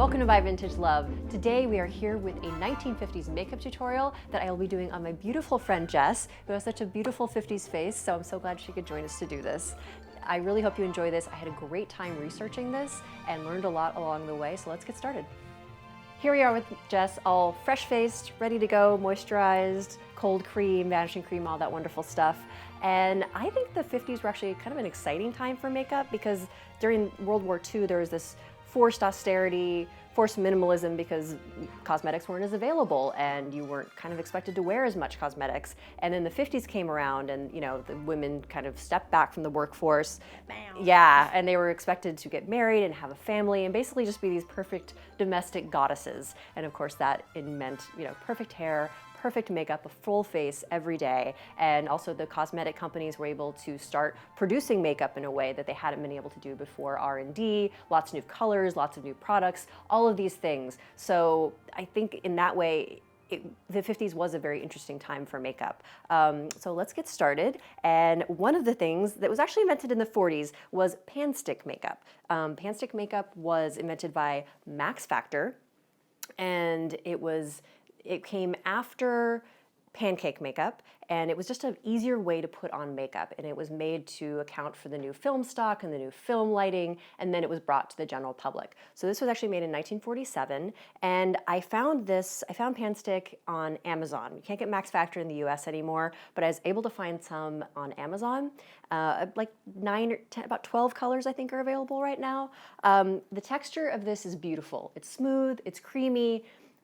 Welcome to My Vintage Love. Today we are here with a 1950s makeup tutorial that I will be doing on my beautiful friend Jess, who has such a beautiful 50s face, so I'm so glad she could join us to do this. I really hope you enjoy this. I had a great time researching this and learned a lot along the way, so let's get started. Here we are with Jess, all fresh-faced, ready to go, moisturized, cold cream, vanishing cream, all that wonderful stuff. And I think the 50s were actually kind of an exciting time for makeup because during World War II there was this forced austerity, forced minimalism because cosmetics weren't as available and you weren't kind of expected to wear as much cosmetics. And then the 50s came around and, you know, the women kind of stepped back from the workforce. Bam. Yeah, and they were expected to get married and have a family and basically just be these perfect domestic goddesses. And of course that meant, you know, perfect hair, perfect makeup, a full face every day. And also the cosmetic companies were able to start producing makeup in a way that they hadn't been able to do before. R&D, lots of new colors, lots of new products, all of these things. So I think in that way, the 50s was a very interesting time for makeup. So let's get started. And one of the things that was actually invented in the 40s was pan stick makeup. Pan stick makeup was invented by Max Factor, and it came after pancake makeup, and it was just an easier way to put on makeup, and it was made to account for the new film stock and the new film lighting, and then it was brought to the general public. So this was actually made in 1947, and I found pan stick on Amazon. You can't get Max Factor in the US anymore, but I was able to find some on Amazon. Like 9 or 10, about 12 colors I think are available right now. The texture of this is beautiful. It's smooth, it's creamy.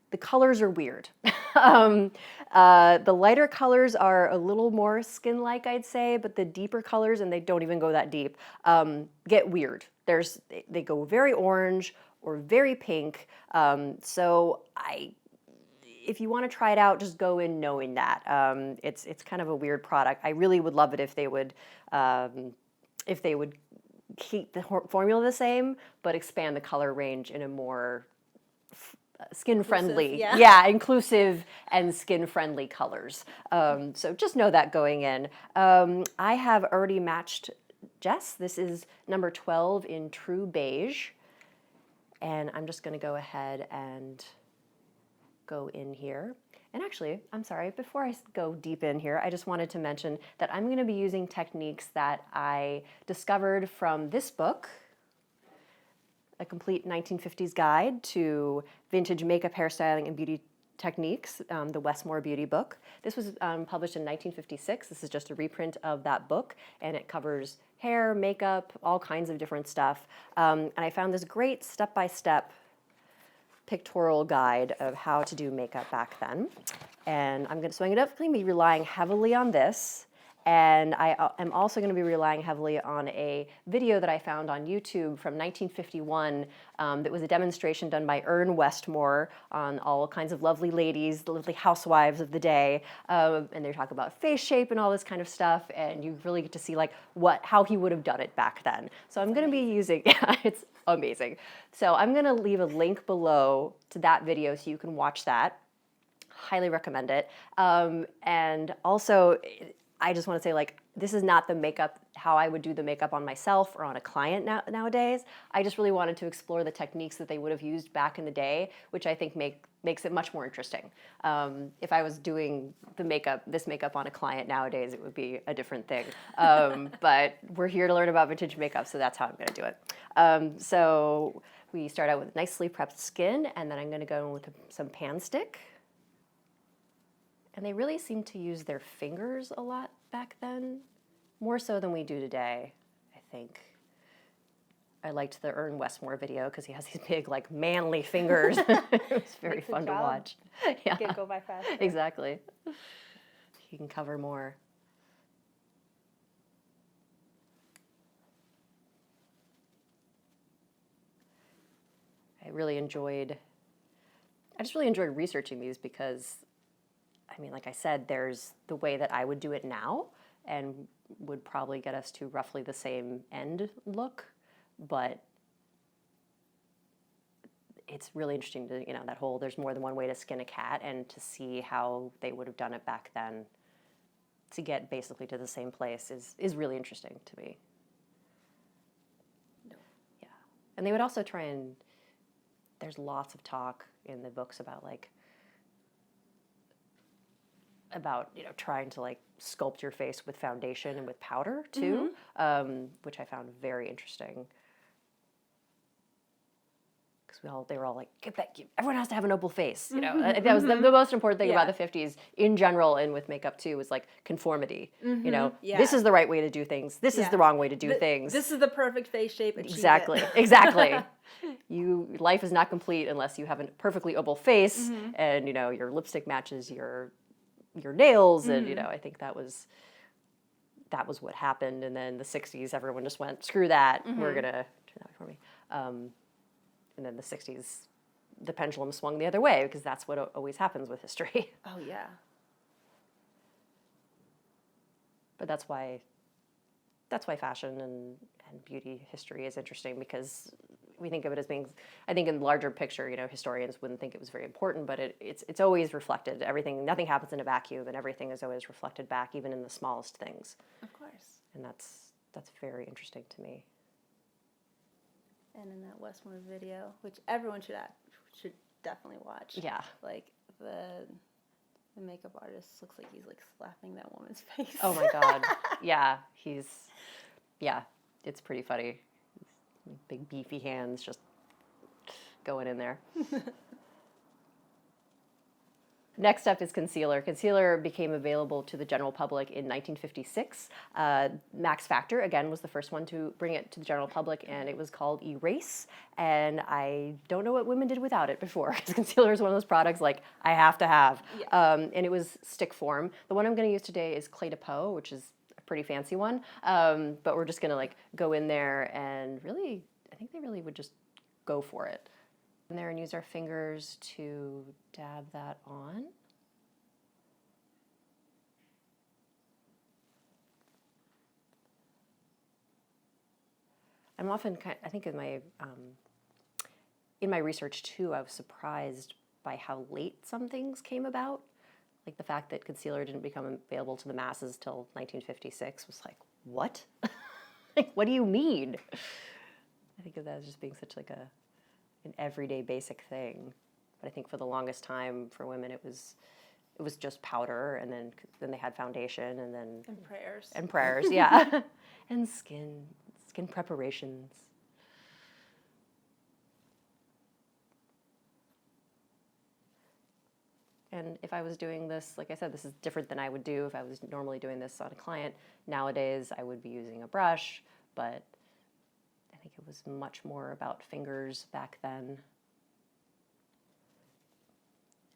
The colors are weird. The lighter colors are a little more skin-like, I'd say, but the deeper colors, and they don't even go that deep, get weird. They go very orange or very pink. So if you want to try it out, just go in knowing that. It's kind of a weird product. I really would love it if they would keep the formula the same, but expand the color range in a more skin-friendly, inclusive and skin-friendly colors. So just know that going in. I have already matched Jess. This is number 12 in True Beige. And I'm just gonna go ahead and go in here. And actually, I'm sorry, before I go deep in here, I just wanted to mention that I'm gonna be using techniques that I discovered from this book, A Complete 1950s Guide to Vintage Makeup, Hairstyling, and Beauty Techniques, the Westmore Beauty book. This was published in 1956. This is just a reprint of that book, and it covers hair, makeup, all kinds of different stuff. And I found this great step-by-step pictorial guide of how to do makeup back then. And I'm definitely be relying heavily on this. And I am also going to be relying heavily on a video that I found on YouTube from 1951 that was a demonstration done by Westmore on all kinds of lovely ladies, the lovely housewives of the day. And they talk about face shape and all this kind of stuff. And you really get to see like how he would have done it back then. So I'm going to be using, it's amazing. So I'm going to leave a link below to that video so you can watch that. Highly recommend it. And also, I just want to say, like, this is not the makeup, how I would do the makeup on myself or on a client nowadays. I just really wanted to explore the techniques that they would have used back in the day, which I think makes it much more interesting. If I was doing this makeup on a client nowadays, it would be a different thing. But we're here to learn about vintage makeup, so that's how I'm going to do it. So we start out with nicely prepped skin, and then I'm going to go in with some pan stick. And they really seemed to use their fingers a lot back then, more so than we do today, I think. I liked the Westmore video because he has these big, like, manly fingers. It was very fun to watch. Yeah. He can go by faster. Exactly. He can cover more. I just really enjoyed researching these because, I mean, like I said, there's the way that I would do it now and would probably get us to roughly the same end look, but it's really interesting to, you know, there's more than one way to skin a cat and to see how they would have done it back then to get basically to the same place is really interesting to me. Yeah. And they would also try and there's lots of talk in the books about trying to sculpt your face with foundation and with powder too, which I found very interesting. Because they were all like, everyone has to have an opal face, That was the most important thing about the 50s in general, and with makeup too, was conformity. This is the right way to do things. This is the wrong way to do things. This is the perfect face shape. Exactly. Life is not complete unless you have a perfectly opal face, and your lipstick matches your nails, and I think that was what happened. And then the 60s, everyone just went, screw that. We're gonna turn that way for me. And then the 60s, the pendulum swung the other way, because that's what always happens with history. Oh, yeah. But that's why fashion and beauty history is interesting, because we think of it as being, I think in the larger picture, historians wouldn't think it was very important, but it's always reflected. Nothing happens in a vacuum, and everything is always reflected back, even in the smallest things. Of course. And that's very interesting to me. And in that Westmore video, which everyone should definitely watch. Yeah. The makeup artist looks like he's slapping that woman's face. Oh my God. Yeah. It's pretty funny. Big beefy hands just going in there. Next up is concealer. Concealer became available to the general public in 1956. Max Factor, again, was the first one to bring it to the general public, and it was called Erase. And I don't know what women did without it before, because concealer is one of those products I have to have. Yeah. And it was stick form. The one I'm going to use today is Clé de Peau, which is a pretty fancy one. But we're just going to go in there and really, I think they really would just go for it. In there and use our fingers to dab that on. I'm often I think in my research too, I was surprised by how late some things came about. The fact that concealer didn't become available to the masses till 1956 was what? What do you mean? I think of that as just being such an everyday basic thing. But I think for the longest time for women it was just powder, and then they had foundation, and prayers, yeah. And skin preparations. And if I was doing this, like I said, this is different than I would do if I was normally doing this on a client. Nowadays I would be using a brush, but I think it was much more about fingers back then.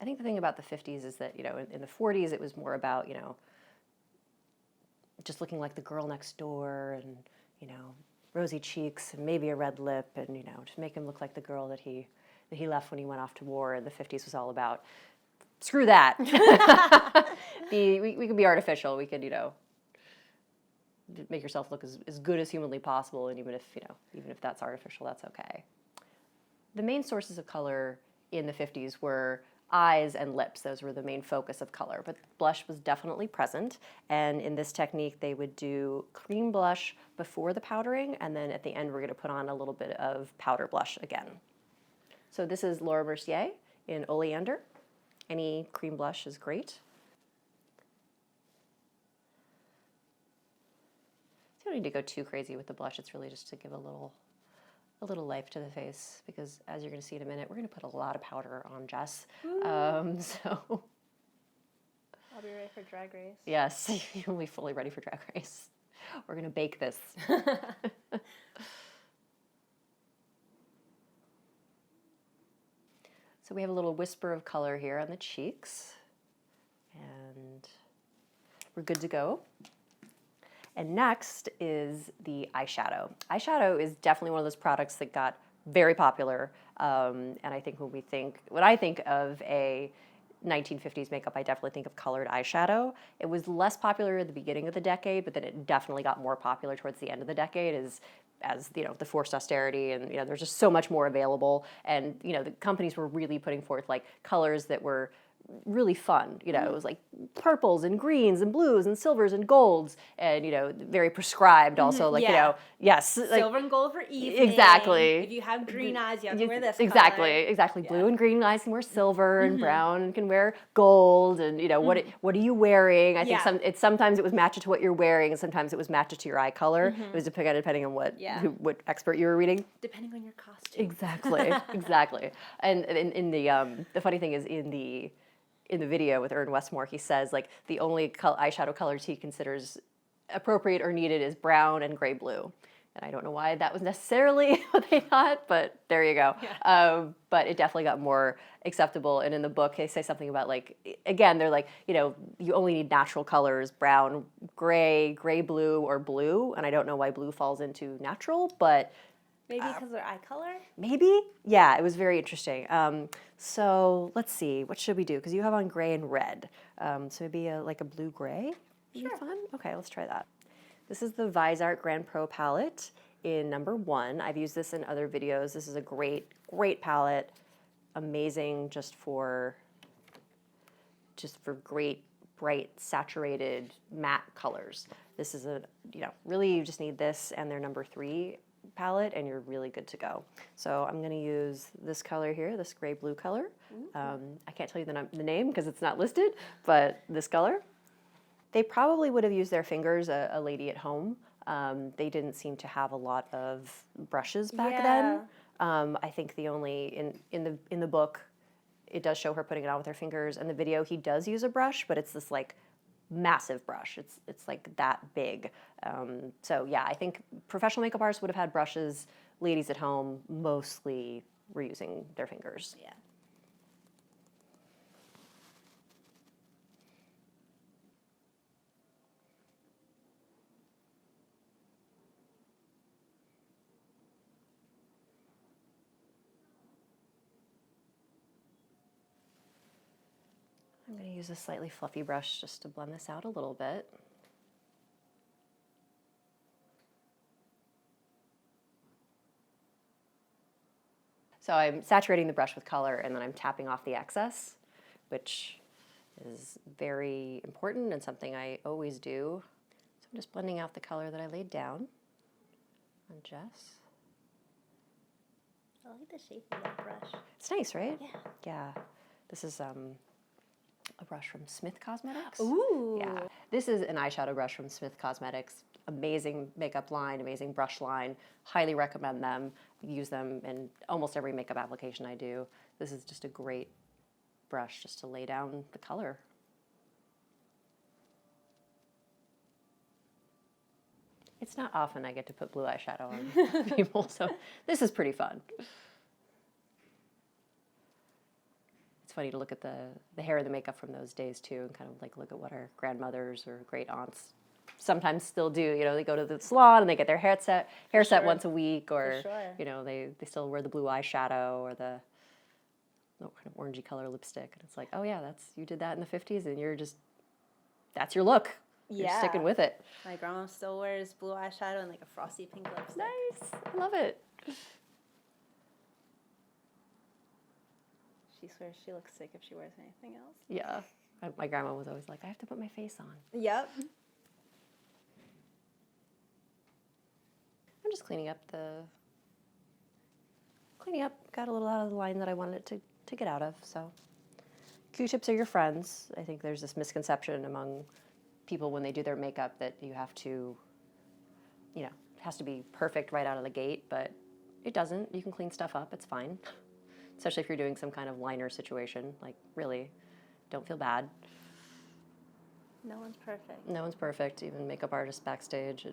I think the thing about the 50s is that, in the 40s it was more about, just looking like the girl next door, and, rosy cheeks and maybe a red lip, and, just make him look like the girl that he left when he went off to war. And the 50s was all about, screw that. We could be artificial. We could, make yourself look as good as humanly possible, and even if that's artificial, that's okay. The main sources of color in the 50s were eyes and lips. Those were the main focus of color, but blush was definitely present, and in this technique they would do cream blush before the powdering, and then at the end we're going to put on a little bit of powder blush again. So this is Laura Mercier in Oleander. Any cream blush is great. You don't need to go too crazy with the blush. It's really just to give a little life to the face, because as you're going to see in a minute, we're going to put a lot of powder on Jess. So I'll be ready for Drag Race. Yes, you'll be fully ready for Drag Race. We're going to bake this. So we have a little whisper of color here on the cheeks, and we're good to go. And next is the eyeshadow. Eyeshadow is definitely one of those products that got very popular. And I think when I think of a 1950s makeup, I definitely think of colored eyeshadow. It was less popular at the beginning of the decade, but then it definitely got more popular towards the end of the decade as the forced austerity, and there's just so much more available. And the companies were really putting forth colors that were really fun. You know, it was like purples and greens and blues and silvers and golds, and you know, very prescribed also. Like, you know, yes, like, silver and gold for evening. exactly. If you have green eyes, you have to wear this exactly, color. exactly. Yeah. Blue and green eyes can wear silver, and brown can wear gold, and you know, what are you wearing? I think sometimes it was matched to what you're wearing, and sometimes it was matched to your eye color. It was depending on what expert you were reading. Depending on your costume. Exactly, exactly. And in the funny thing is in the video with Westmore, he says like the only eyeshadow colors he considers appropriate or needed is brown and gray blue. And I don't know why that was necessarily what they thought, but there you go. Yeah. But it definitely got more acceptable. And in the book, they say something about like, again, they're like, you know, you only need natural colors, brown, gray blue, or blue. And I don't know why blue falls into natural, but maybe because they're eye color? Maybe. Yeah, it was very interesting. So let's see, what should we do? Because you have on gray and red. So maybe like a blue-gray would be fun? Okay, let's try that. This is the Viseart Grand Pro palette in number 1. I've used this in other videos. This is a great, great palette. Amazing just for great, bright, saturated, matte colors. This is you know, really you just need this and their number 3 palette and you're really good to go. So I'm going to use this color here, this gray blue color. I can't tell you the name because it's not listed, but this color. They probably would have used their fingers, a lady at home. They didn't seem to have a lot of brushes back then. I think the only, in the book, it does show her putting it on with her fingers. In the video, he does use a brush, but it's this like massive brush. It's like that big. So yeah, I think professional makeup artists would have had brushes. Ladies at home mostly were using their fingers. Yeah. I'm going to use a slightly fluffy brush just to blend this out a little bit. So I'm saturating the brush with color and then I'm tapping off the excess, which is very important and something I always do. So I'm just blending out the color that I laid down on Jess. I like the shape of that brush. It's nice, right? Yeah. Yeah. This is a brush from Smith Cosmetics. Ooh. Yeah. This is an eyeshadow brush from Smith Cosmetics. Amazing makeup line, amazing brush line. Highly recommend them. Use them in almost every makeup application I do. This is just a great brush just to lay down the color. It's not often I get to put blue eyeshadow on people, so this is pretty fun. It's funny to look at the hair and the makeup from those days too, and kind of like look at what our grandmothers or great aunts sometimes still do. You know, they go to the salon and they get their hair set once a week, or you know, they still wear the blue eyeshadow or the kind of orangey color lipstick, and it's like, oh yeah, you did that in the 50s, and that's your look. You're sticking with it. My grandma still wears blue eyeshadow and like a frosty pink lipstick. Nice, I love it. She swears she looks sick if she wears anything else. Yeah, my grandma was always like, I have to put my face on. Yep. I'm just cleaning up, got a little out of the line that I wanted it to get out of, so. Q-tips are your friends. I think there's this misconception among people when they do their makeup that you have to, you know, it has to be perfect right out of the gate, but it doesn't. You can clean stuff up, it's fine. Especially if you're doing some kind of liner situation, like really, don't feel bad. No one's perfect. No one's perfect, even makeup artists backstage.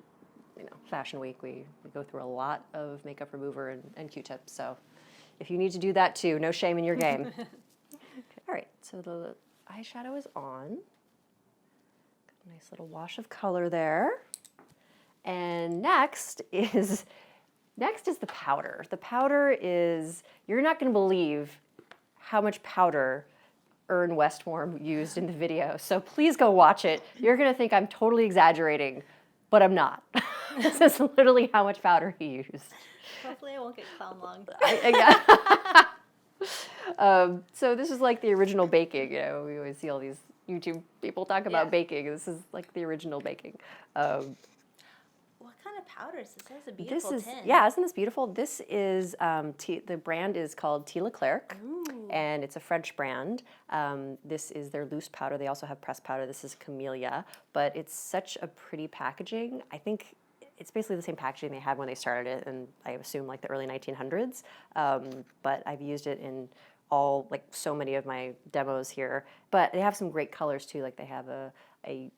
You know, Fashion Week, we go through a lot of makeup remover and Q-tips, so if you need to do that too, no shame in your game. Okay. All right, so the eyeshadow is on. Got a nice little wash of color there. And next is the powder. The powder is, you're not gonna believe how much powder Westmore used in the video, so please go watch it. You're gonna think I'm totally exaggerating, but I'm not. This is literally how much powder he used. Hopefully I won't get clown lung. So this is like the original baking. You know, we always see all these YouTube people talk about baking. This is like the original baking. What kind of powder is this? That's a beautiful tin. Yeah, isn't this beautiful? This is, the brand is called Clerc, and it's a French brand. This is their loose powder. They also have pressed powder. This is Camellia, but it's such a pretty packaging. I think it's basically the same packaging they had when they started it, and I assume like the early 1900s. But I've used it in like so many of my demos here. But they have some great colors too. Like they have a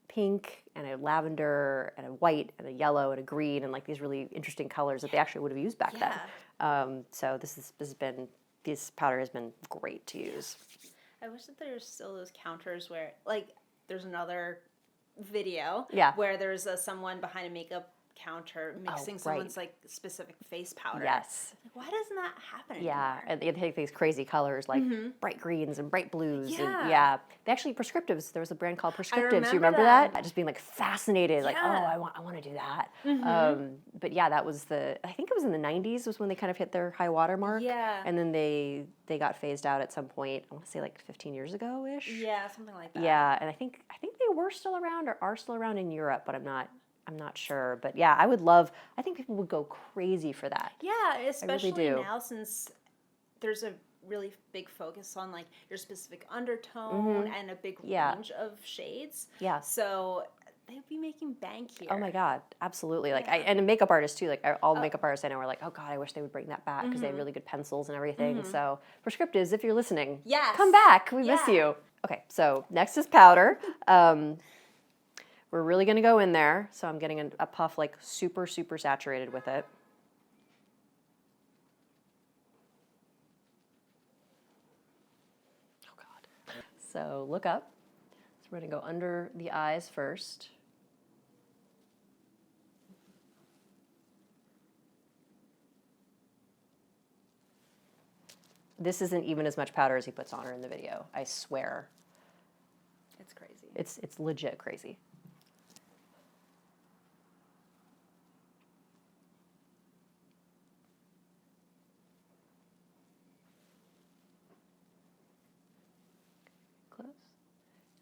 pink and a lavender and a white and a yellow and a green and like these really interesting colors that they actually would have used back then. So this powder has been great to use. I wish that there were still those counters where, like, there's another video where there's someone behind a makeup counter mixing someone's like specific face powder. Yes. Like, why doesn't that happen anymore? Yeah, and they take these crazy colors like bright greens and bright blues. Yeah. And they actually Prescriptives. There was a brand called Prescriptives. You remember that? Just being like fascinated, like, oh, I want to do that. But yeah, that was I think it was in the 90s was when they kind of hit their high water mark. Yeah. And then they got phased out at some point. I want to say like 15 years ago ish. Yeah, something like that. Yeah, and I think they were still around or are still around in Europe, but I'm not sure. But yeah, I think people would go crazy for that. Yeah, especially now since there's a really big focus on like your specific undertone and a big range of shades. Yeah. So they'd be making bank here. Oh my God, absolutely. Like and a makeup artist too, like all makeup artists I know are like, oh God, I wish they would bring that back because they have really good pencils and everything. So Prescriptives, if you're listening, come back. We miss you. Okay, so next is powder. We're really going to go in there, so I'm getting a puff like super, super saturated with it. Oh God. So look up. So we're going to go under the eyes first. This isn't even as much powder as he puts on her in the video, I swear. It's crazy. It's legit crazy.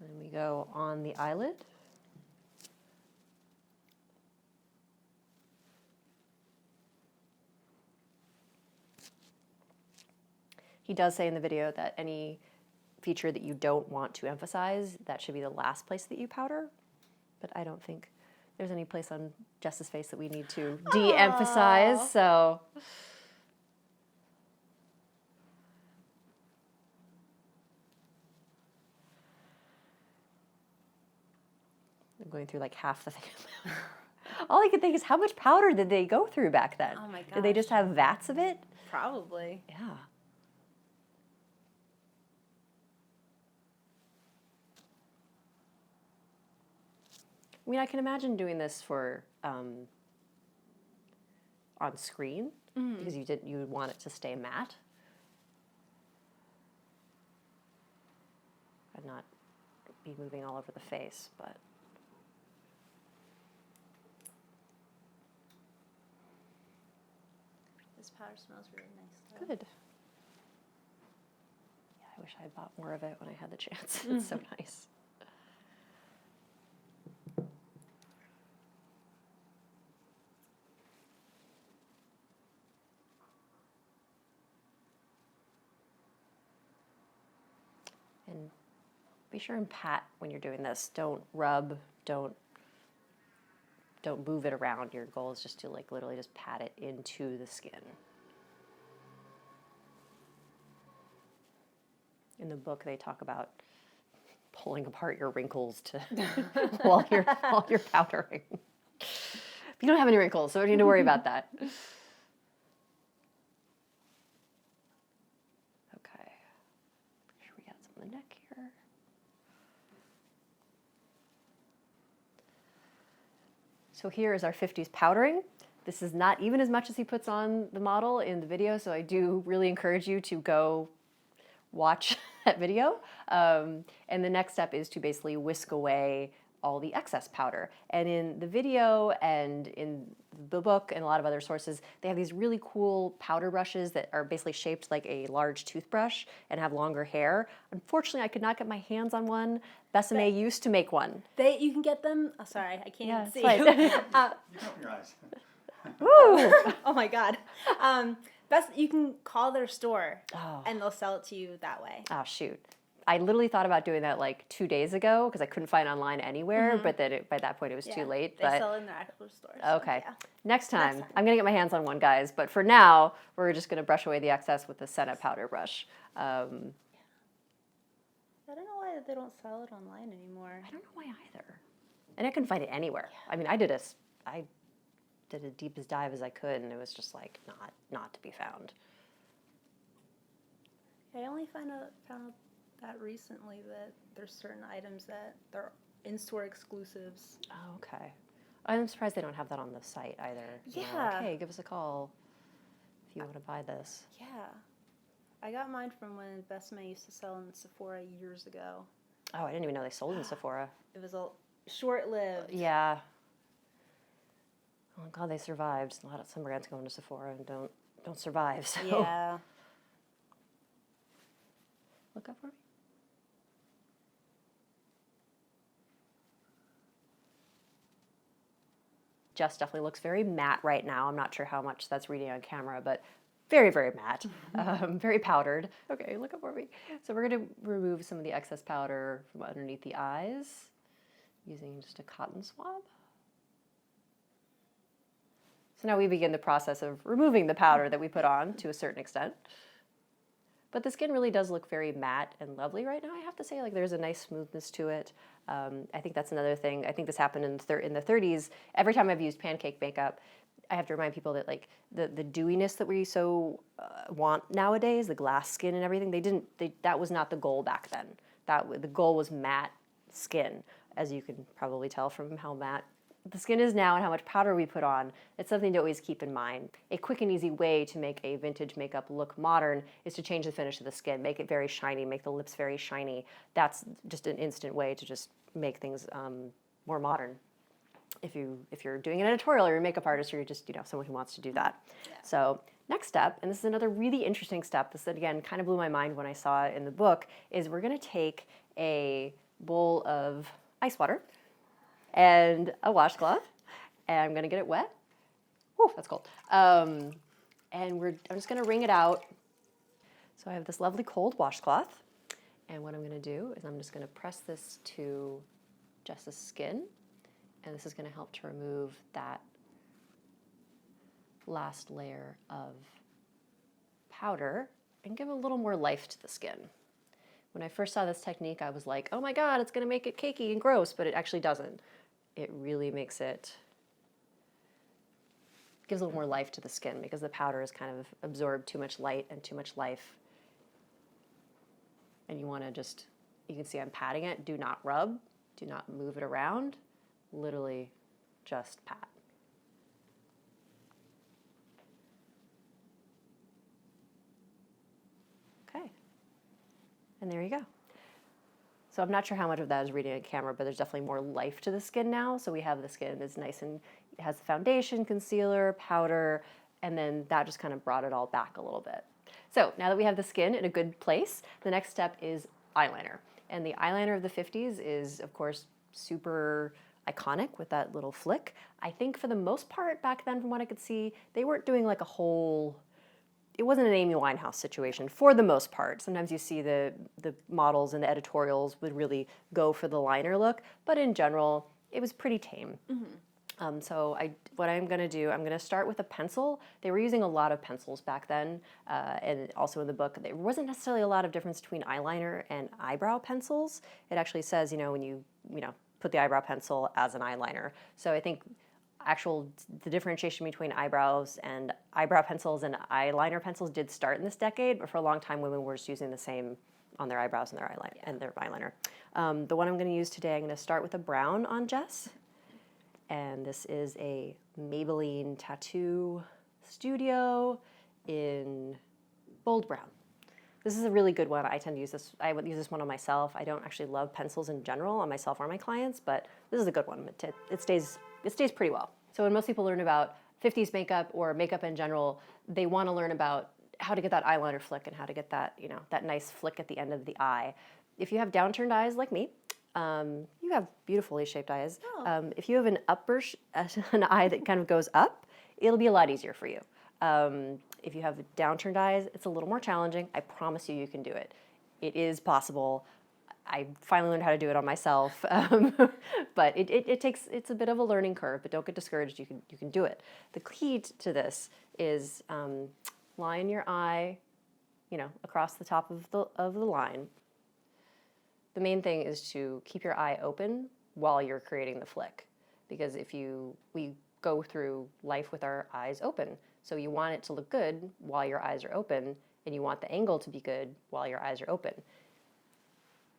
And then we go on the eyelid. He does say in the video that any feature that you don't want to emphasize, that should be the last place that you powder. But I don't think there's any place on Jess's face that we need to de-emphasize, so. I'm going through like half the thing. All I can think is how much powder did they go through back then? Oh my gosh. Did they just have vats of it? Probably. Yeah. I mean, I can imagine doing this for on screen because you would want it to stay matte and not be moving all over the face, but. This powder smells really nice, though. Good. Yeah, I wish I had bought more of it when I had the chance. It's so nice. And be sure and pat when you're doing this. Don't rub, don't move it around. Your goal is just to like literally just pat it into the skin. In the book, they talk about pulling apart your wrinkles to while you're powdering. You don't have any wrinkles, so you don't need to worry about that. Okay, make sure we got some on the neck here. So here is our 50s powdering. This is not even as much as he puts on the model in the video, so I do really encourage you to go watch that video. And the next step is to basically whisk away all the excess powder. And in the video and in the book and a lot of other sources, they have these really cool powder brushes that are basically shaped like a large toothbrush and have longer hair. Unfortunately, I could not get my hands on one. Besame used to make one. You can get them. Oh, sorry, I can't see you. You can open your eyes. Woo! Oh my God. You can call their store and they'll sell it to you that way. Oh, shoot. I literally thought about doing that like 2 days ago because I couldn't find online anywhere, but then by that point it was too late. They sell in their actual stores. Okay. So, Next time, I'm going to get my hands on one, guys. But for now, we're just going to brush away the excess with the Senna powder brush. I don't know why they don't sell it online anymore. I don't know why either. And I couldn't find it anywhere. Yeah. I mean, I did a deepest dive as I could, and it was just like not to be found. I only found out that recently that there's certain items that they're in-store exclusives. Oh, okay. I'm surprised they don't have that on the site either. Yeah. You know, like, hey, give us a call if you want to buy this. Yeah. I got mine from when Besame used to sell in Sephora years ago. Oh, I didn't even know they sold in Sephora. It was short-lived. Yeah. Oh God, they survived. Some brands go into Sephora and don't survive. So. Yeah. Look up for me. Jess definitely looks very matte right now. I'm not sure how much that's reading on camera, but very, very matte, very powdered. Okay, look up for me. So we're going to remove some of the excess powder from underneath the eyes using just a cotton swab. So now we begin the process of removing the powder that we put on to a certain extent. But the skin really does look very matte and lovely right now. I have to say, like, there's a nice smoothness to it. I think that's another thing. I think this happened in the 30s. Every time I've used pancake makeup, I have to remind people that, like, the dewiness that we so want nowadays, the glass skin and everything, that was not the goal back then. The goal was matte skin, as you can probably tell from how matte the skin is now and how much powder we put on. It's something to always keep in mind. A quick and easy way to make a vintage makeup look modern is to change the finish of the skin, make it very shiny, make the lips very shiny. That's just an instant way to just make things more modern. If you're doing an editorial or you're a makeup artist or you're just someone who wants to do that. Yeah. So next step, and this is another really interesting step, this again kind of blew my mind when I saw it in the book, is we're going to take a bowl of ice water and a washcloth, and I'm going to get it wet. Whew, that's cold. And I'm just going to wring it out. So I have this lovely cold washcloth, and what I'm going to do is I'm just going to press this to Jess's skin, and this is going to help to remove that last layer of powder and give a little more life to the skin. When I first saw this technique, I was like, oh my God, it's going to make it cakey and gross, but it actually doesn't. It really gives a little more life to the skin because the powder has kind of absorbed too much light and too much life. And you want to you can see I'm patting it. Do not rub. Do not move it around. Literally just pat. Okay. And there you go. So I'm not sure how much of that is reading on camera, but there's definitely more life to the skin now. So we have the skin that's nice and it has the foundation, concealer, powder, and then that just kind of brought it all back a little bit. So now that we have the skin in a good place, the next step is eyeliner. And the eyeliner of the 50s is, of course, super iconic with that little flick. I think for the most part back then, from what I could see, they weren't doing like a whole... It wasn't an Amy Winehouse situation for the most part. Sometimes you see the models and the editorials would really go for the liner look, but in general, it was pretty tame. Mm-hmm. So what I'm going to do, I'm going to start with a pencil. They were using a lot of pencils back then, and also in the book, there wasn't necessarily a lot of difference between eyeliner and eyebrow pencils. It actually says, when you put the eyebrow pencil as an eyeliner. So I think the differentiation between eyebrows and eyebrow pencils and eyeliner pencils did start in this decade, but for a long time women were just using the same on their eyebrows and their eyeliner. Yeah. And their eyeliner. The one I'm going to use today, I'm going to start with a brown on Jess, and this is a MaybellineTattoo Studio in bold brown. This is a really good one. I tend to use this. I would use this one on myself. I don't actually love pencils in general on myself or my clients, but this is a good one. It stays pretty well. So when most people learn about 50s makeup or makeup in general, they want to learn about how to get that eyeliner flick and how to get that, that nice flick at the end of the eye. If you have downturned eyes like me, you have beautifully shaped eyes. Oh. If you have an eye that kind of goes up, it'll be a lot easier for you. If you have downturned eyes, it's a little more challenging. I promise you, you can do it. It is possible. I finally learned how to do it on myself, but it's a bit of a learning curve. But don't get discouraged. You can do it. The key to this is line your eye, across the top of the line. The main thing is to keep your eye open while you're creating the flick, because we go through life with our eyes open. So you want it to look good while your eyes are open, and you want the angle to be good while your eyes are open.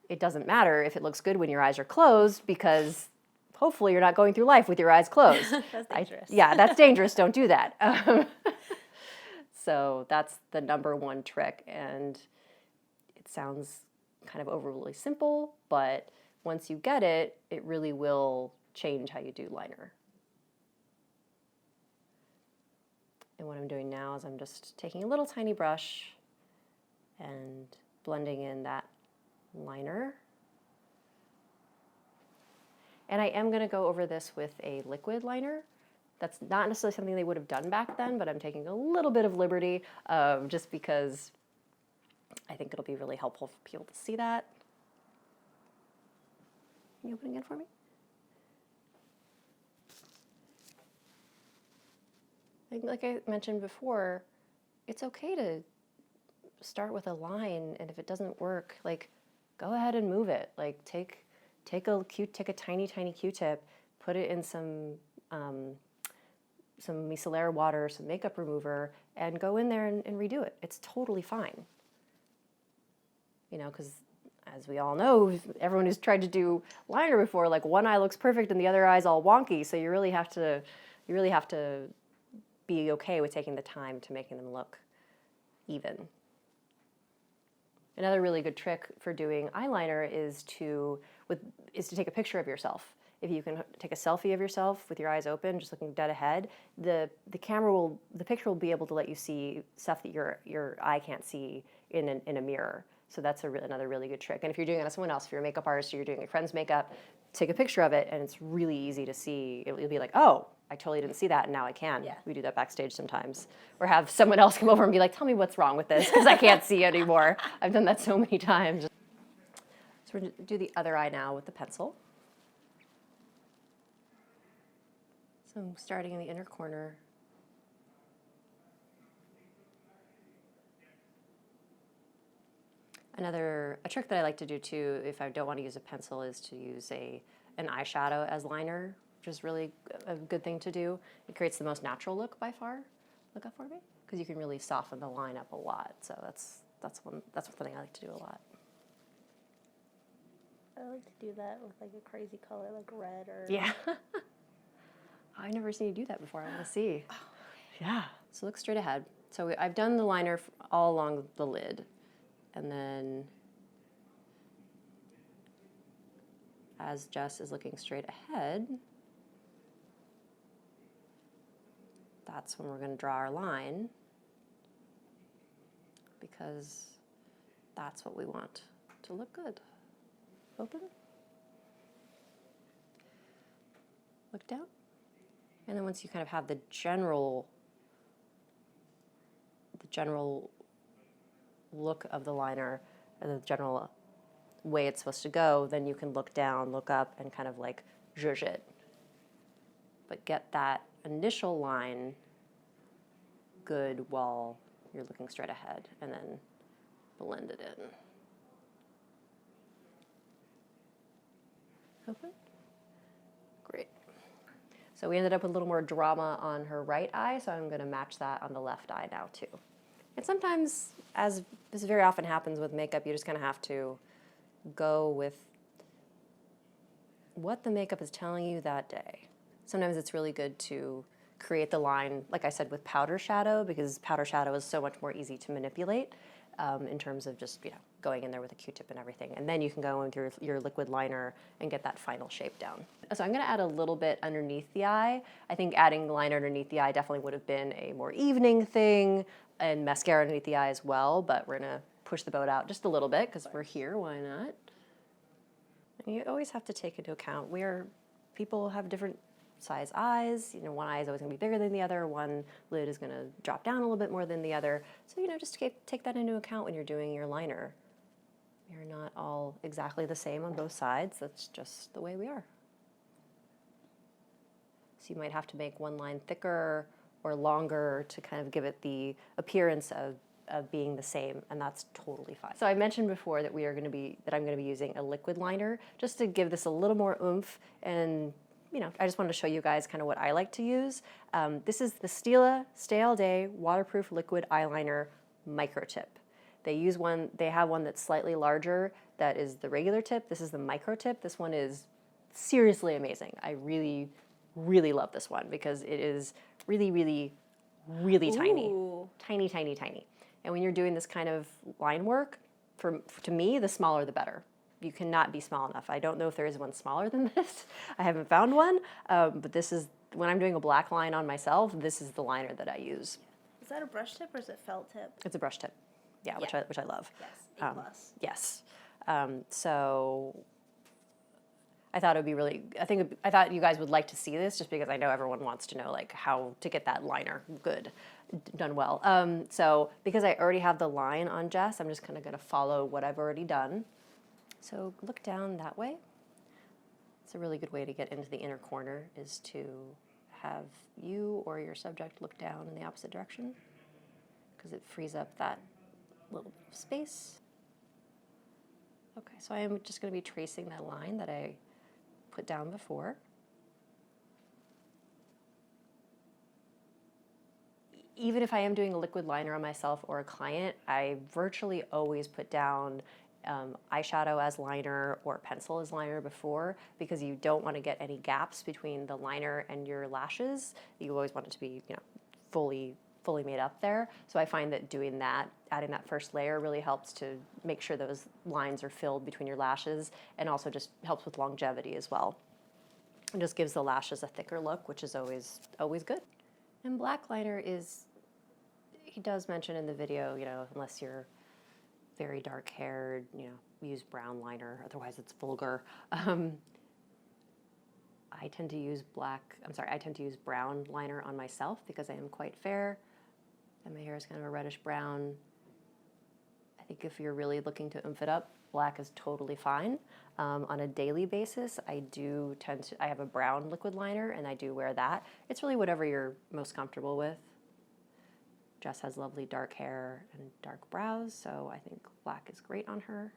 It doesn't matter if it looks good when your eyes are closed, because hopefully you're not going through life with your eyes closed. That's dangerous. Yeah, that's dangerous. Don't do that. So that's the number one trick, and it sounds kind of overly simple, but once you get it, it really will change how you do liner. And what I'm doing now is I'm just taking a little tiny brush and blending in that liner. And I am going to go over this with a liquid liner. That's not necessarily something they would have done back then, but I'm taking a little bit of liberty just because I think it'll be really helpful for people to see that. Can you open again for me? Like I mentioned before, it's okay to start with a line, and if it doesn't work, go ahead and move it. Take a tiny Q-tip, put it in some micellar water, some makeup remover, and go in there and redo it. It's totally fine. Because as we all know, everyone who's tried to do liner before, one eye looks perfect and the other eye's all wonky. So you really have to be okay with taking the time to making them look even. Another really good trick for doing eyeliner is to take a picture of yourself. If you can take a selfie of yourself with your eyes open, just looking dead ahead, the picture will be able to let you see stuff that your eye can't see in a mirror. So that's another really good trick. And if you're doing it on someone else, if you're a makeup artist or you're doing a friend's makeup, take a picture of it, and it's really easy to see. You'll be like, oh, I totally didn't see that, and now I can. Yeah. We do that backstage sometimes. Or have someone else come over and be like, tell me what's wrong with this, because I can't see anymore. I've done that so many times. So we're going to do the other eye now with the pencil. So I'm starting in the inner corner. A trick that I like to do too, if I don't want to use a pencil, is to use an eyeshadow as liner, which is really a good thing to do. It creates the most natural look by far. Look up for me, because you can really soften the line up a lot. So that's one thing I like to do a lot. I like to do that with a crazy color like red or... Yeah. I've never seen you do that before. I want to see. Oh, okay. Yeah. So look straight ahead. So I've done the liner all along the lid. And then as Jess is looking straight ahead, that's when we're going to draw our line, because that's what we want to look good. Open. Look down. And then once you kind of have the general look of the liner, or the general way it's supposed to go, then you can look down, look up, and kind of zhuzh it. But get that initial line good while you're looking straight ahead, and then blend it in. Open. Great. So we ended up with a little more drama on her right eye, so I'm going to match that on the left eye now too. And sometimes, as this very often happens with makeup, you just kind of have to go with what the makeup is telling you that day. Sometimes it's really good to create the line, like I said, with powder shadow, because powder shadow is so much more easy to manipulate in terms of just, going in there with a Q-tip and everything. And then you can go in with your liquid liner and get that final shape down. So I'm gonna add a little bit underneath the eye. I think adding liner underneath the eye definitely would have been a more evening thing, and mascara underneath the eye as well, but we're gonna push the boat out just a little bit because we're here, why not? And you always have to take into account where people have different size eyes. One eye is always gonna be bigger than the other, one lid is gonna drop down a little bit more than the other. So, just take that into account when you're doing your liner. You're not all exactly the same on both sides, that's just the way we are. So you might have to make one line thicker or longer to kind of give it the appearance of being the same, and that's totally fine. So I mentioned before that I'm gonna be using a liquid liner just to give this a little more oomph, and I just wanted to show you guys kind of what I like to use. This is the Stila Stay All Day Waterproof Liquid Eyeliner Micro Tip. They have one that's slightly larger, that is the regular tip. This is the micro tip. This one is seriously amazing. I really, really love this one because it is really, really, really tiny. Tiny, tiny, tiny. And when you're doing this kind of line work, to me, the smaller the better. You cannot be small enough. I don't know if there is one smaller than this. I haven't found one, but this is, when I'm doing a black line on myself, this is the liner that I use. Is that a brush tip or is it felt tip? It's a brush tip, yeah. Which I love. Yes, A+. Yes. So I thought it would be really, I thought you guys would like to see this just because I know everyone wants to know like how to get that liner good, done well. So because I already have the line on Jess, I'm just kind of going to follow what I've already done. So look down that way. It's a really good way to get into the inner corner, is to have you or your subject look down in the opposite direction because it frees up that little space. Okay, so I am just going to be tracing that line that I put down before. Even if I am doing a liquid liner on myself or a client, I virtually always put down eyeshadow as liner or pencil as liner before, because you don't want to get any gaps between the liner and your lashes. You always want it to be, fully made up there. So I find that doing that, adding that first layer, really helps to make sure those lines are filled between your lashes, and also just helps with longevity as well. It just gives the lashes a thicker look, which is always good. And black liner is, he does mention in the video, unless you're very dark haired, use brown liner, otherwise it's vulgar. I tend to use brown liner on myself because I am quite fair and my hair is kind of a reddish brown. I think if you're really looking to oomph it up, black is totally fine. On a daily basis, I have a brown liquid liner and I do wear that. It's really whatever you're most comfortable with. Jess has lovely dark hair and dark brows, so I think black is great on her.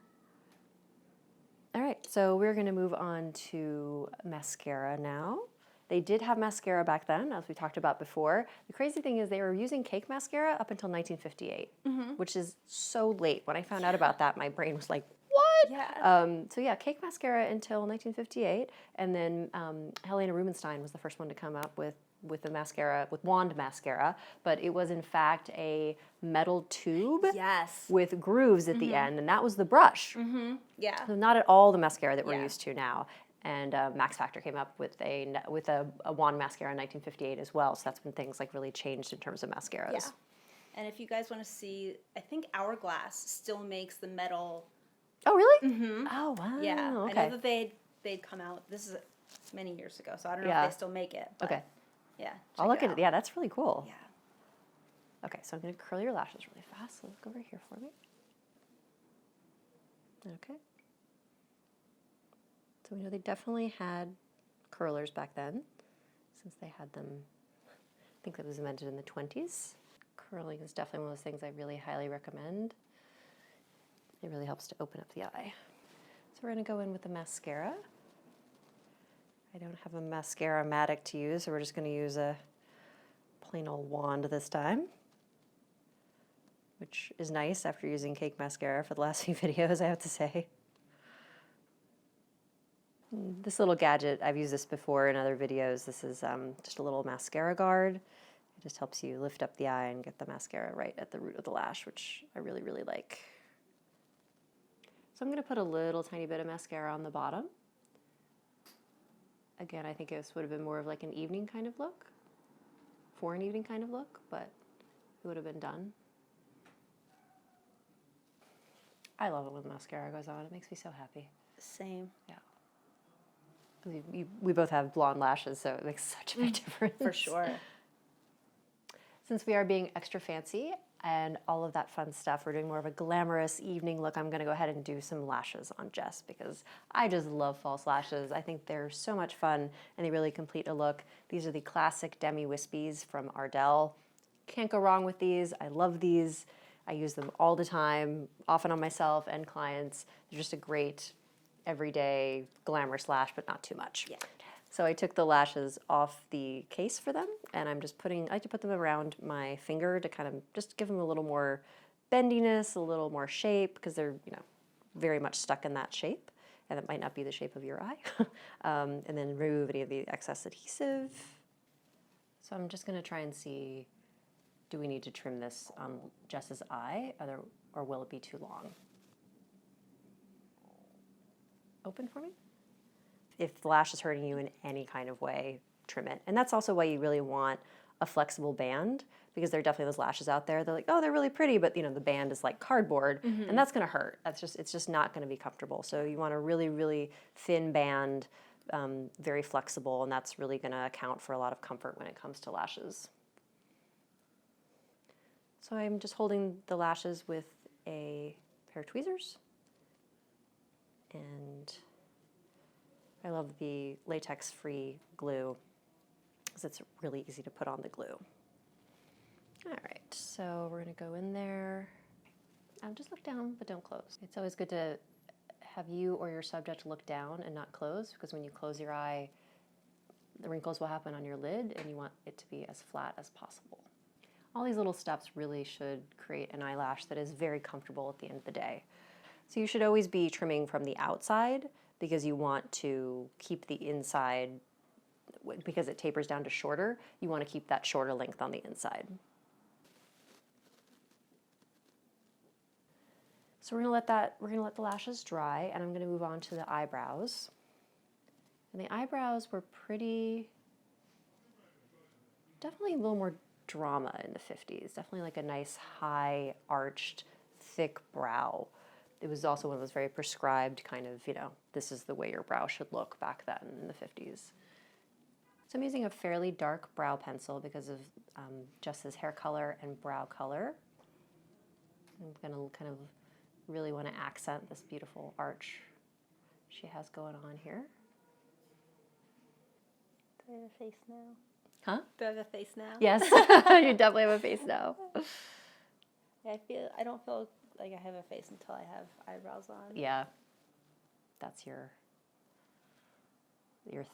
All right, so we're gonna move on to mascara now. They did have mascara back then, as we talked about before. The crazy thing is they were using cake mascara up until 1958, which is so late. When I found out about that, my brain was like, what? Yeah. So yeah, cake mascara until 1958, and then Helena Rubinstein was the first one to come up with the mascara, with wand mascara, but it was in fact a metal tube with grooves at the end, and that was the brush. Yeah. So not at all the mascara that we're used to now. And Max Factor came up with a wand mascara in 1958 as well, so that's when things like really changed in terms of mascaras. Yeah. And if you guys want to see, I think Hourglass still makes the metal. Oh really? Oh wow. Yeah. Okay. I know that they'd come out. This is many years ago, so I don't know if they still make it. But okay. Yeah. I'll look at it. Yeah, that's really cool. Yeah. Okay, so I'm going to curl your lashes really fast. So look over here for me. Okay. So we know they definitely had curlers back then, since they had them, I think that was invented in the 20s. Curling is definitely one of those things I really highly recommend. It really helps to open up the eye. So we're going to go in with the mascara. I don't have a mascara matic to use, so we're just going to use a plain old wand this time, which is nice after using cake mascara for the last few videos, I have to say. This little gadget, I've used this before in other videos. This is just a little mascara guard. It Just helps you lift up the eye and get the mascara right at the root of the lash, which I really, really like. So I'm going to put a little tiny bit of mascara on the bottom. Again, I think this would have been more of like an evening kind of look, for an evening kind of look, but it would have been done. I love it when mascara goes on. It makes me so happy. Same. Yeah. We both have blonde lashes, so it makes such a big difference. For sure. Since we are being extra fancy and all of that fun stuff, we're doing more of a glamorous evening look. I'm going to go ahead and do some lashes on Jess because I just love false lashes. I think they're so much fun and they really complete a look. These are the classic Demi Wispies from Ardell. Can't go wrong with these. I love these. I use them all the time, often on myself and clients. They're just a great everyday glamorous lash, but not too much. Yeah. So I took the lashes off the case for them, and I'm just I like to put them around my finger to kind of just give them a little more bendiness, a little more shape, because they're, very much stuck in that shape, and it might not be the shape of your eye. And then remove any of the excess adhesive. So I'm just going to try and see, do we need to trim this on Jess's eye, or will it be too long? Open for me? If the lash is hurting you in any kind of way, trim it. And that's also why you really want a flexible band, because there are definitely those lashes out there. They're like, oh, they're really pretty, but the band is like cardboard, and that's going to hurt. It's just not going to be comfortable. So you want a really, really thin band, very flexible, and that's really going to account for a lot of comfort when it comes to lashes. So I'm just holding the lashes with a pair of tweezers, and I love the latex-free glue because it's really easy to put on the glue. All right, so we're gonna go in there. Just look down, but don't close. It's always good to have you or your subject look down and not close, because when you close your eye, the wrinkles will happen on your lid, and you want it to be as flat as possible. All these little steps really should create an eyelash that is very comfortable at the end of the day. So you should always be trimming from the outside, because you want to keep the inside, because it tapers down to shorter, you want to keep that shorter length on the inside. So we're gonna let the lashes dry, and I'm gonna move on to the eyebrows. And the eyebrows were definitely a little more drama in the 50s. Definitely like a nice high arched, thick brow. It was also one of those very prescribed kind of, this is the way your brow should look back then in the 50s. So I'm using a fairly dark brow pencil because of Jess's hair color and brow color. I'm gonna kind of really want to accent this beautiful arch she has going on here. Do I have a face now? Huh? Do I have a face now? Yes, you definitely have a face now. I don't feel like I have a face until I have eyebrows on. Yeah, that's your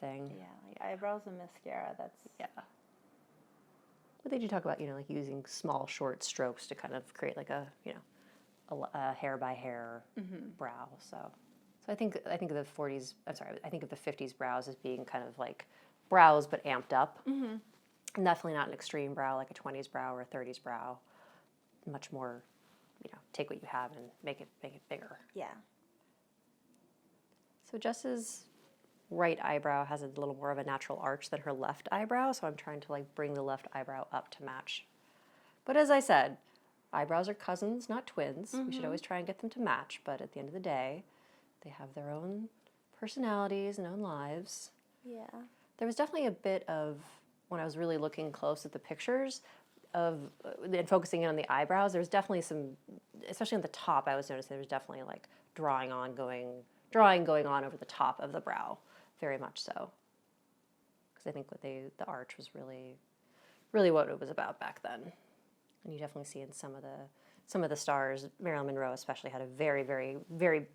thing. Yeah, like eyebrows and mascara, that's... Yeah. What did you talk about, like using small, short strokes to kind of create like a hair by hair brow. So I think of the 40s, I think of the 50s brows as being kind of like brows but amped up. And definitely not an extreme brow like a 20s brow or a 30s brow. Much more, take what you have and make it bigger. Yeah. So Jess's right eyebrow has a little more of a natural arch than her left eyebrow, so I'm trying to like bring the left eyebrow up to match. But as I said, eyebrows are cousins, not twins. We should always try and get them to match, but at the end of the day, they have their own personalities and own lives. Yeah. There was definitely a bit of, when I was really looking close at the pictures and focusing in on the eyebrows, there was definitely some, especially on the top, I was noticing there was definitely like drawing going on over the top of the brow, very much so. Because I think the arch was really what it was about back then. And you definitely see in some of the stars, Marilyn Monroe especially had a very, very, very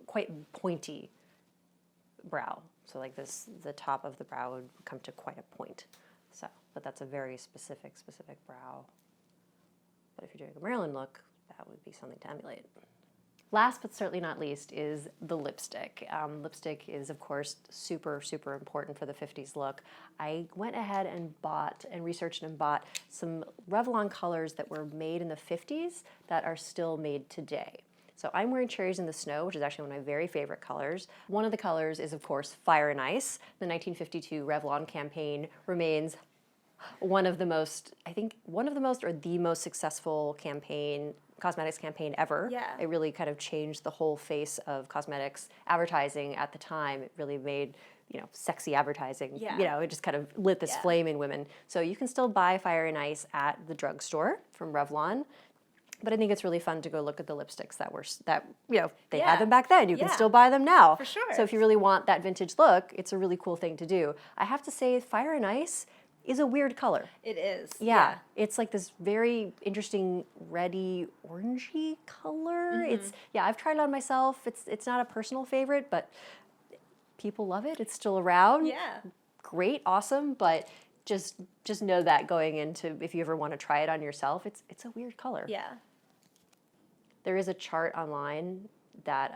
quite pointy brow. So like the top of the brow would come to quite a point. So, but that's a very specific brow. But if you're doing a Marilyn look, that would be something to emulate. Last but certainly not least is the lipstick. Lipstick is, of course, super, super important for the 50s look. I went ahead and bought and researched and bought some Revlon colors that were made in the 50s that are still made today. So I'm wearing Cherries in the Snow, which is actually one of my very favorite colors. One of the colors is, of course, Fire and Ice. The 1952 Revlon campaign remains one of the most, I think, one of the most or the most successful cosmetics campaign ever. Yeah. It really kind of changed the whole face of cosmetics advertising at the time. It really made, sexy advertising. Yeah. It just kind of lit this flame in women. So you can still buy Fire and Ice at the drugstore from Revlon. But I think it's really fun to go look at the lipsticks they had them back then. You can still buy them now. For sure. So if you really want that vintage look, it's a really cool thing to do. I have to say, Fire and Ice is a weird color. It is. Yeah. It's like this very interesting reddy, orangey color. I've tried it on myself. It's not a personal favorite, but people love it. It's still around. Yeah. Great, awesome, but just know that going into, if you ever want to try it on yourself, it's a weird color. Yeah. There is a chart online that,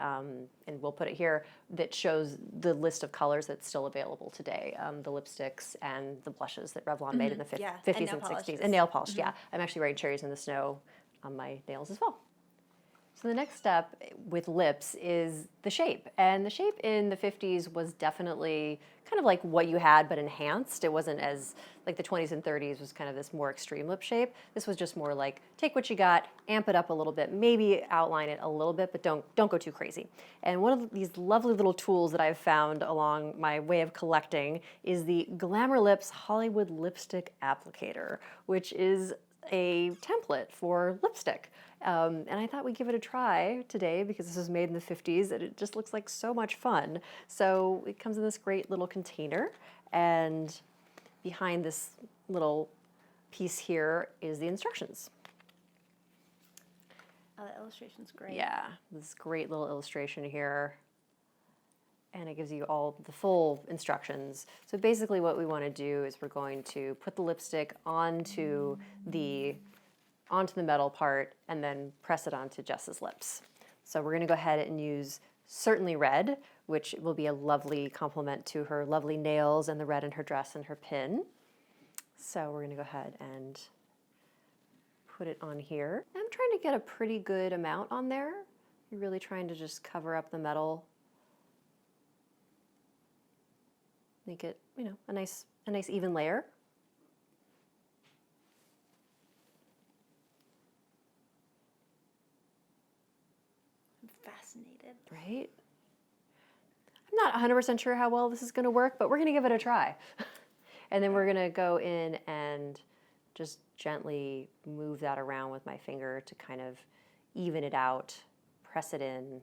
and we'll put it here, that shows the list of colors that's still available today. The lipsticks and the blushes that Revlon made in the 50s and 60s. And nail polish, yeah. I'm actually wearing Cherries in the Snow on my nails as well. So the next step with lips is the shape. And the shape in the 50s was definitely kind of like what you had, but enhanced. It wasn't as, like the 20s and 30s was kind of this more extreme lip shape. This was just more like, take what you got, amp it up a little bit, maybe outline it a little bit, but don't go too crazy. And one of these lovely little tools that I've found along my way of collecting is the Glamour Lips Hollywood Lipstick Applicator, which is a template for lipstick. And I thought we'd give it a try today because this was made in the 50s and it just looks like so much fun. So it comes in this great little container, and behind this little piece here is the instructions. Oh, the illustration's great. Yeah, this great little illustration here. And it gives you all the full instructions. So basically what we want to do is we're going to put the lipstick onto the metal part and then press it onto Jess's lips. So we're going to go ahead and use Certainly Red, which will be a lovely complement to her lovely nails and the red in her dress and her pin. So we're going to go ahead and put it on here. I'm trying to get a pretty good amount on there. You're really trying to just cover up the metal. Make it, a nice even layer. I'm fascinated. Right? I'm not 100% sure how well this is going to work, but we're going to give it a try. And then we're going to go in and just gently move that around with my finger to kind of even it out, press it in,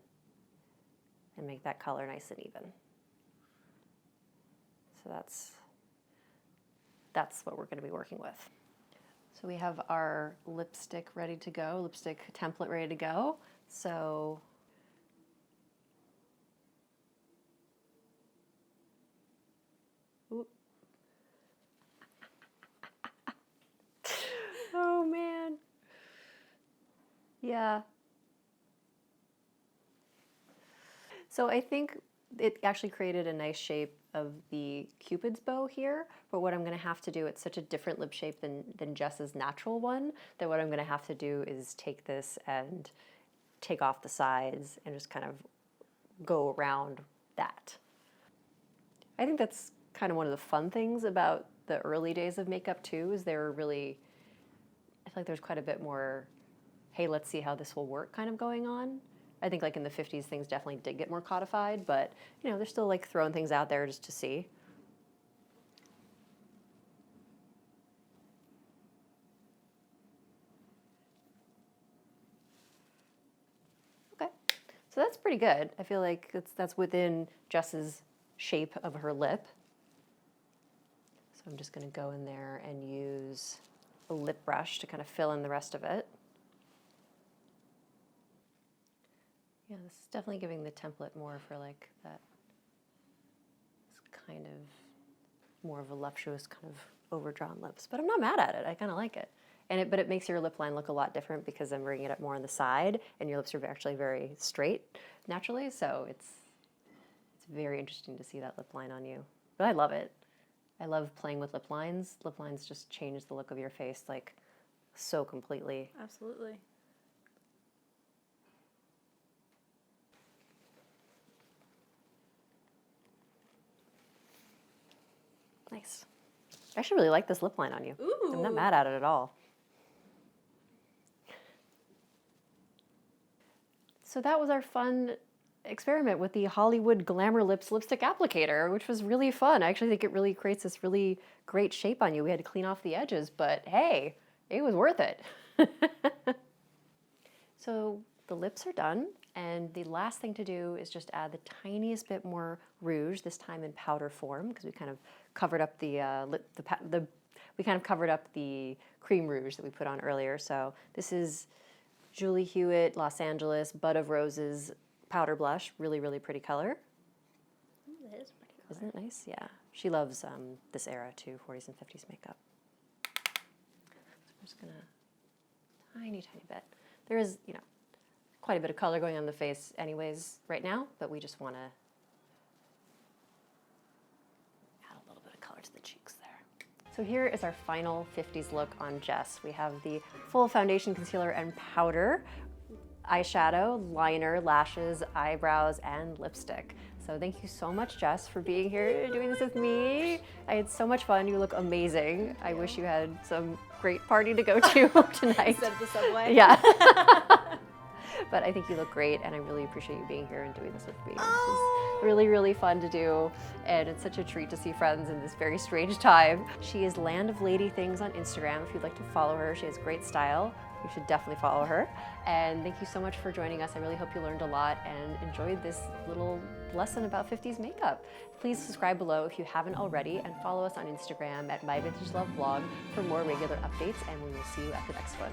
and make that color nice and even. So that's what we're going to be working with. So we have our lipstick ready to go, lipstick template ready to go. So oh man. Yeah. So I think it actually created a nice shape of the Cupid's bow here, but what I'm going to have to do, it's such a different lip shape than Jess's natural one, that what I'm going to have to do is take this and take off the sides and just kind of go around that. I think that's kind of one of the fun things about the early days of makeup too, is they were really, I feel like there's quite a bit more, hey, let's see how this will work kind of going on. I think like in the 50s, things definitely did get more codified, but they're still like throwing things out there just to see. Okay, so that's pretty good. I feel like that's within Jess's shape of her lip. So I'm just gonna go in there and use a lip brush to kind of fill in the rest of it. Yeah, this is definitely giving the template more for like that, it's kind of more of a voluptuous kind of overdrawn lips, but I'm not mad at it. I kind of like it. But it makes your lip line look a lot different because I'm bringing it up more on the side, and your lips are actually very straight naturally, so it's very interesting to see that lip line on you. But I love it. I love playing with lip lines. Lip lines just change the look of your face like so completely. Absolutely. Nice. I actually really like this lip line on you. Ooh. I'm not mad at it at all. So that was our fun experiment with the Hollywood Glamour Lips lipstick applicator, which was really fun. I actually think it really creates this really great shape on you. We had to clean off the edges, but hey, it was worth it. So the lips are done, and the last thing to do is just add the tiniest bit more rouge, this time in powder form, because we kind of covered up we kind of covered up the cream rouge that we put on earlier. So this is Julie Hewitt Los Angeles Bud of Roses powder blush. Really, really pretty color. Ooh, that is a pretty color. Isn't it nice? Yeah. She loves this era too, 40s and 50s makeup. So I'm just gonna tiny bit. There is, quite a bit of color going on the face anyways right now, but we just want to add a little bit of color to the cheeks there. So here is our final 50s look on Jess. We have the full foundation, concealer, and powder, eyeshadow, liner, lashes, eyebrows, and lipstick. So thank you so much, Jess, for being here doing this with me. I had so much fun. You look amazing. I wish you had some great party to go to tonight. Instead of the subway. Yeah. But I think you look great, and I really appreciate you being here and doing this with me. Oh. This is really, really fun to do, and it's such a treat to see friends in this very strange time. She is Land of Lady Things on Instagram if you'd like to follow her. She has great style. You should definitely follow her. And thank you so much for joining us. I really hope you learned a lot and enjoyed this little lesson about 50s makeup. Please subscribe below if you haven't already, and follow us on Instagram at MyVintageLoveBlog for more regular updates, and we will see you at the next one.